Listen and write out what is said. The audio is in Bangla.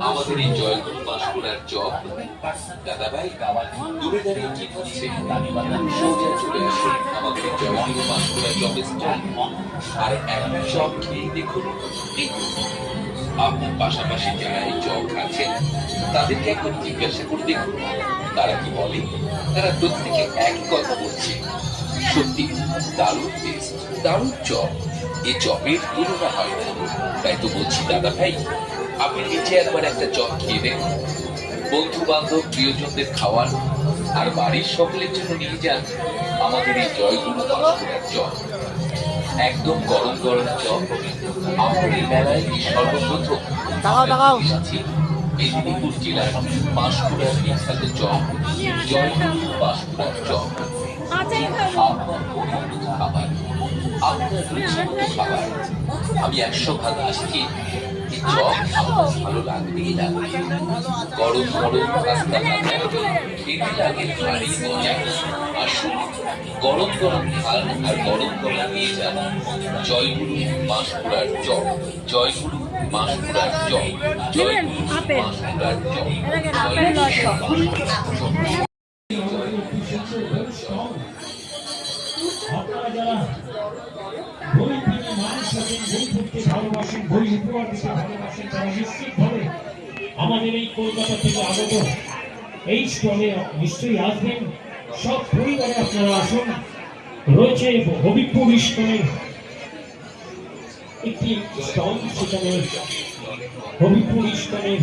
আমাদের এই জয়গুরু বাঁশকুড়ার চক দাদাভাই দূরে দাঁড়িয়ে কি করছে সোজা চলে আসে আমাদের এই জয়গুরু বাঁশকুড়ার চকের স্টল আর একটা চক খেয়ে দেখুন। আপনার পাশাপাশি যারা এই চক খাচ্ছেন তাদেরকে একবার জিজ্ঞাসা করে দেখুন তারা কি বলে। তারা প্রত্যেকে একই কথা বলছে, সত্যি দারুণ টেস্ট, দারুণ চপ, এই চপের তুলনা হয় না। তাই তো বলছি দাদা ভাই, আপনি নিচে একবার একটা চপ খেয়ে দেখুন, বন্ধু বান্ধব প্রিয়জনদের খাওয়ান আর বাড়ির সকলের জন্য নিয়ে যান আমাদের এই জয়গুরু বাঁশকুড়ার চপ। একদম গরম গরম চপ আমাদের এই মেলায় সর্বপ্রথম আছি মেদিনীপুর জেলার বাঁশকুড়ার বিখ্যাত চপ জয়গুরু বাঁশকুড়ার চপ। খাবার আপনার খাবার আমি 100 ভাগ আসছি, এই চপ আপনার ভালো লাগবেই না। গরম গরম রাস্তা খেতে লাগে ভারী মজা। আসুন গরম গরম খান আর গরম গরম নিয়ে যান জয়গুরু বাঁশকুড়ার চপ, জয়গুরু বাঁশকুড়ার চপ, জয়গুরু বাঁশকুড়ার চপ। আপনারা যারা বই কিনে মানুষ আছেন, বই পড়তে ভালোবাসেন, বই উপহার দিতে ভালোবাসেন, তারা নিশ্চিতভাবে আমাদের এই কলকাতা থেকে আগত এই স্টলে নিশ্চয়ই আসবেন। সব পরিবারে আপনারা আসুন। রয়েছে হবিবপুর ইস্কনের একটি স্টল, সেখানে হবিবপুর ইস্কনের